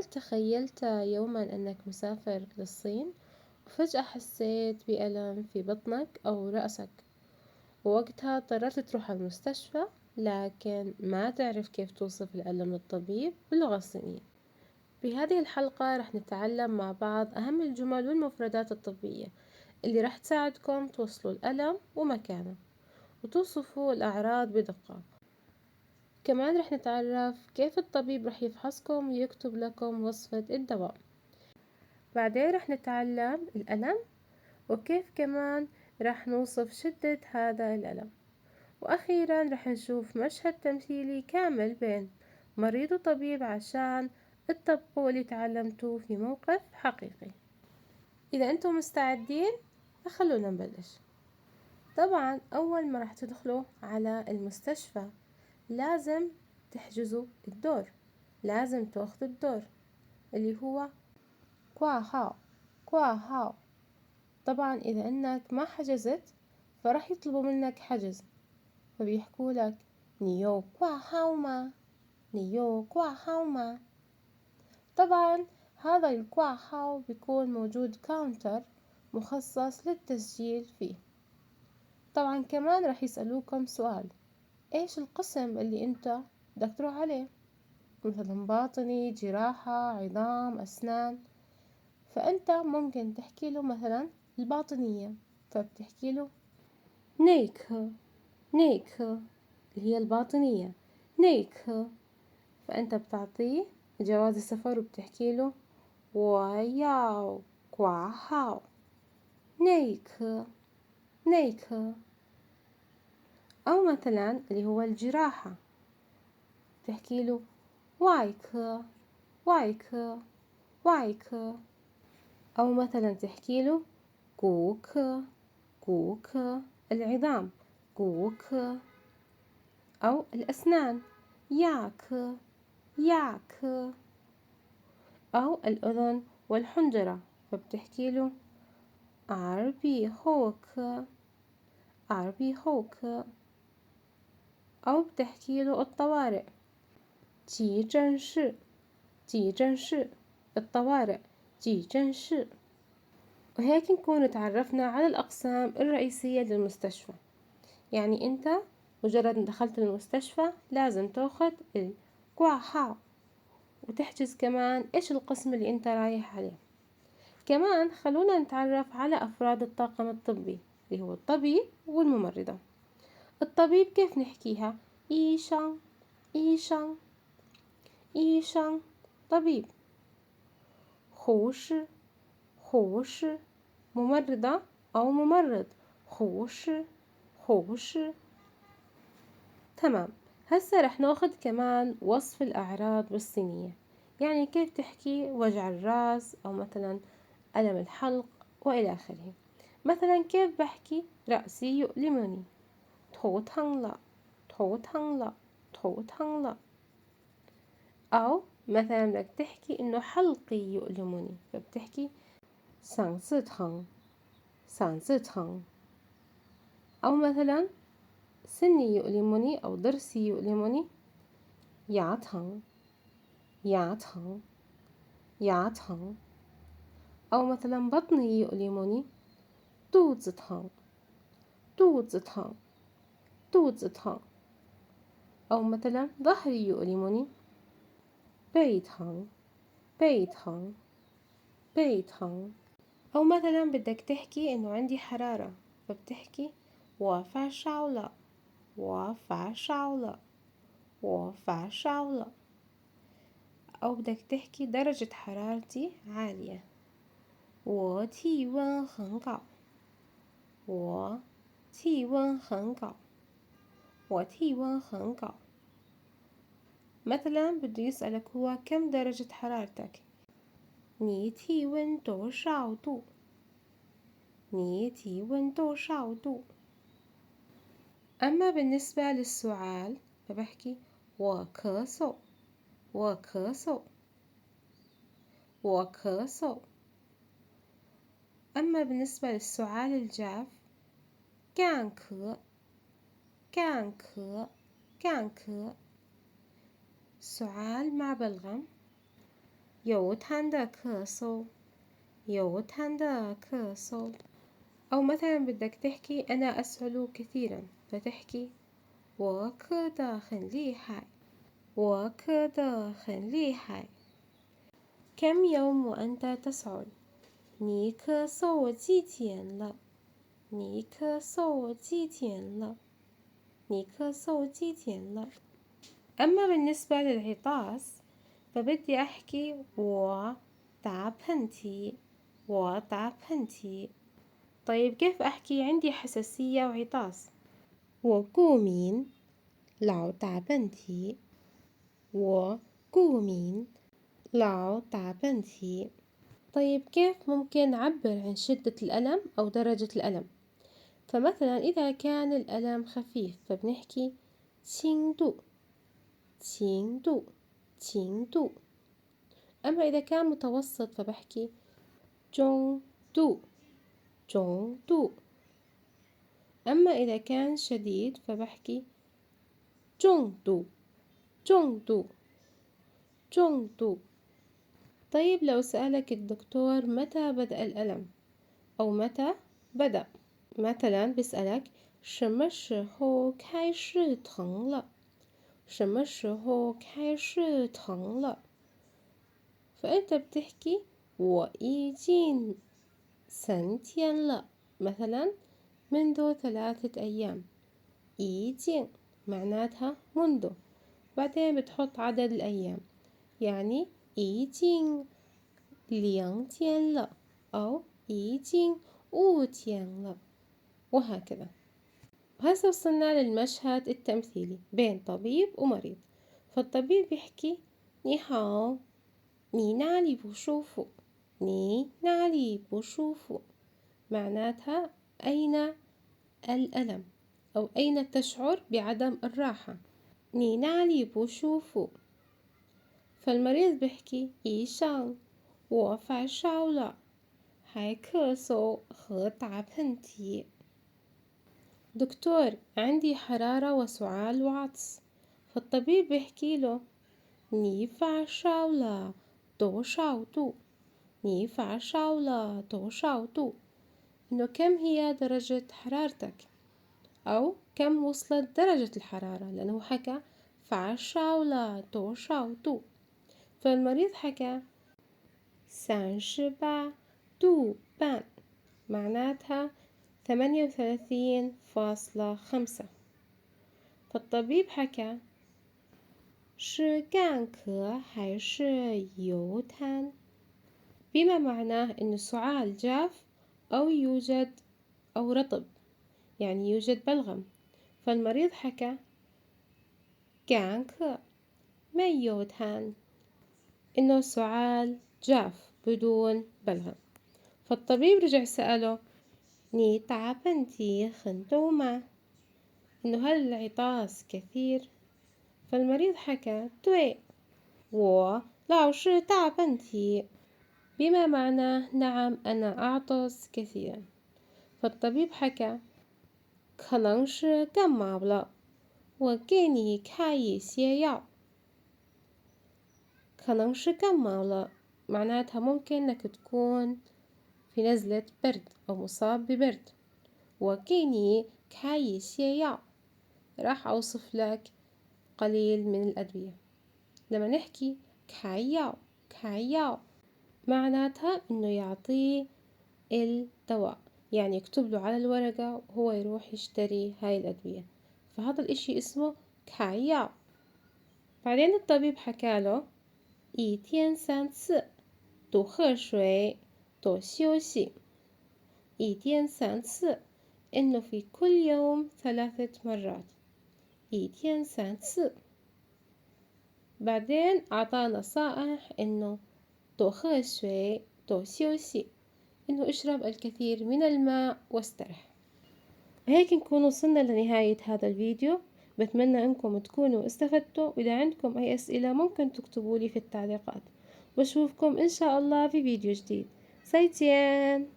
هل تخيلت يوما أنك مسافر للصين وفجأة حسيت بألم في بطنك أو رأسك، ووقتها قررت تروح المستشفى لكن ما تعرف كيف توصف الألم للطبيب باللغة الصينية؟ بهذه الحلقة رح نتعلم مع بعض أهم الجمل والمفردات الطبية اللي رح تساعدكم توصلوا الألم ومكانه وتوصفوا الأعراض بدقة. كمان رح نتعرف كيف الطبيب رح يفحصكم ويكتب لكم وصفة الدواء. بعدين رح نتعلم الألم وكيف كمان رح نوصف شدة هذا الألم، وأخيرا رح نشوف مشهد تمثيلي كامل بين مريض وطبيب عشان تطبقوا اللي تعلمتوه في موقف حقيقي. إذا أنتم مستعدين خلونا نبلش. طبعا أول ما رح تدخلوا على المستشفى لازم تحجزوا الدور، لازم تاخذوا الدور اللي هو كوا هاو. طبعا إذا أنك ما حجزت فرح يطلبوا منك حجز، فبيحكوا لك نيو كوا هاو ما، نيو كوا هاو ما. طبعا هذا الكوا هاو بيكون موجود كاونتر مخصص للتسجيل فيه. طبعا كمان رح يسألوكم سؤال، ايش القسم اللي انت بدك تروح عليه؟ مثلا باطني، جراحة، عظام، أسنان. فأنت ممكن تحكي له مثلا الباطنية، فبتحكي له نيك نيك اللي هي الباطنية نيك. فأنت بتعطيه جواز السفر وبتحكي له وياو كوا هاو نيك نيك. أو مثلا اللي هو الجراحة تحكي له وايك وايك وايك. أو مثلا تحكي له كوك كوك العظام كوك. أو الأسنان ياك ياك. أو الأذن والحنجرة فبتحكي له عربي هوك عربي هوك. أو بتحكي له الطوارئ急诊室急诊室الطوارئ急诊室. وهيك نكون تعرفنا على الأقسام الرئيسية للمستشفى. يعني أنت مجرد ما دخلت المستشفى لازم تاخد الكوا هاو وتحجز كمان إيش القسم اللي أنت رايح عليه. كمان خلونا نتعرف على أفراد الطاقم الطبي اللي هو الطبيب والممرضة. الطبيب كيف نحكيها؟ إيشان إيشان إيشان طبيب. خوش خوش ممرضة أو ممرض خوش خوش. تمام. هسه رح ناخد كمان وصف الأعراض بالصينية، يعني كيف تحكي وجع الرأس أو مثلا ألم الحلق وإلى آخره. مثلا كيف بحكي رأسي يؤلمني头疼了头疼了头疼了. أو مثلا بدك تحكي إنه حلقي يؤلمني فبتحكي 嗓子疼嗓子疼. أو مثلا سني يؤلمني أو ضرسي يؤلمني 牙疼牙疼牙疼. أو مثلا بطني يؤلمني 肚子疼肚子疼肚子疼. أو مثلا ظهري يؤلمني 背疼背疼背疼. أو مثلا بدك تحكي إنه عندي حرارة فبتحكي 我发烧了我发烧了我发烧了. أو بدك تحكي درجة حرارتي عالية 我体温很高我体温很高我体温很高. مثلا بده يسألك هو كم درجة حرارتك 你体温多少度你体温多少度. أما بالنسبة للسعال فبحكي 我咳嗽我咳嗽我咳嗽. أما بالنسبة للسعال الجاف 干咳干咳干咳. سعال مع بلغم 有痰的咳嗽有痰的咳嗽أو مثلا بدك تحكي أنا أسهل كثيرا فتحكي 我咳得很厉害我咳得很厉害 كم يوم وأنت تسعل 你咳嗽几天了你咳嗽几天了你咳嗽几天了 أما بالنسبة للعطاس فبدي أحكي 我打喷嚏我打喷嚏 طيب كيف أحكي عندي حساسية وعطاس 我过敏老打喷嚏我过敏老打喷嚏 طيب كيف ممكن نعبر عن شدة الألم أو درجة الألم فمثلا إذا كان الألم خفيف فبنحكي 轻度轻度轻度 أما إذا كان متوسط فبحكي 中度中度 أما إذا كان شديد فبحكي 重度重度重度 طيب لو سألك الدكتور متى بدأ الألم أو متى بدأ مثلا بيسألك 什么时候开始疼了什么时候开始疼了 فأنت بتحكي 我已经3天了 مثلا منذ 3 أيام 已经 معناتها منذ بعدين بتحط عدد الأيام يعني 已经2天了 أو 已经5天了 وهكذا هسه وصلنا للمشهد التمثيلي بين طبيب ومريض فالطبيب يحكي 你好你哪里不舒服你哪里不舒服 معناتها أين الألم أو أين تشعر بعدم الراحة 你哪里不舒服 فالمريض بيحكي 医生我发烧了还咳嗽和打喷嚏 دكتور عندي حرارة وسعال وعطس فالطبيب بيحكي له 你发烧了多少度你发烧了多少度 إنه كم هي درجة حرارتك أو كم وصلت درجة الحرارة لأنه حكى 发烧了多少度 فالمريض حكى 38度半 معناتها 38.5 فالطبيب حكى 是干咳还是有痰 بما معناه إن السعال جاف أو يوجد أو رطب يعني يوجد بلغم فالمريض حكى 干咳没有痰 إنه السعال جاف بدون بلغم فالطبيب رجع سأله 你打喷嚏很多吗 إنه هل العطاس كثير فالمريض حكى 对我老是打喷嚏 بما معناه نعم أنا أعطس كثيرا فالطبيب حكى 可能是感冒了我给你开一些药可能是感冒了 معناتها ممكن إنك تكون في نزلة برد أو مصاب ببرد وكيني كاي سياو راح أوصف لك قليل من الأدوية لما نحكي كاياو كاياو معناتها إنه يعطيه الدواء يعني يكتب له على الورقة وهو يروح يشتري هاي الأدوية فهذا الإشي اسمه كاياو بعدين الطبيب حكاله 一天3次多喝水多休息一天3次إنه في كل يوم 3 مرات 一天3次 بعدين أعطاه نصائح إنه 多喝水多休息 إنه اشرب الكثير من الماء واسترح هيك نكون وصلنا لنهاية هذا الفيديو بتمنى أنكم تكونوا استفدتوا وإذا عندكم أي أسئلة ممكن تكتبوا لي في التعليقات وأشوفكم إن شاء الله في فيديو جديد 再见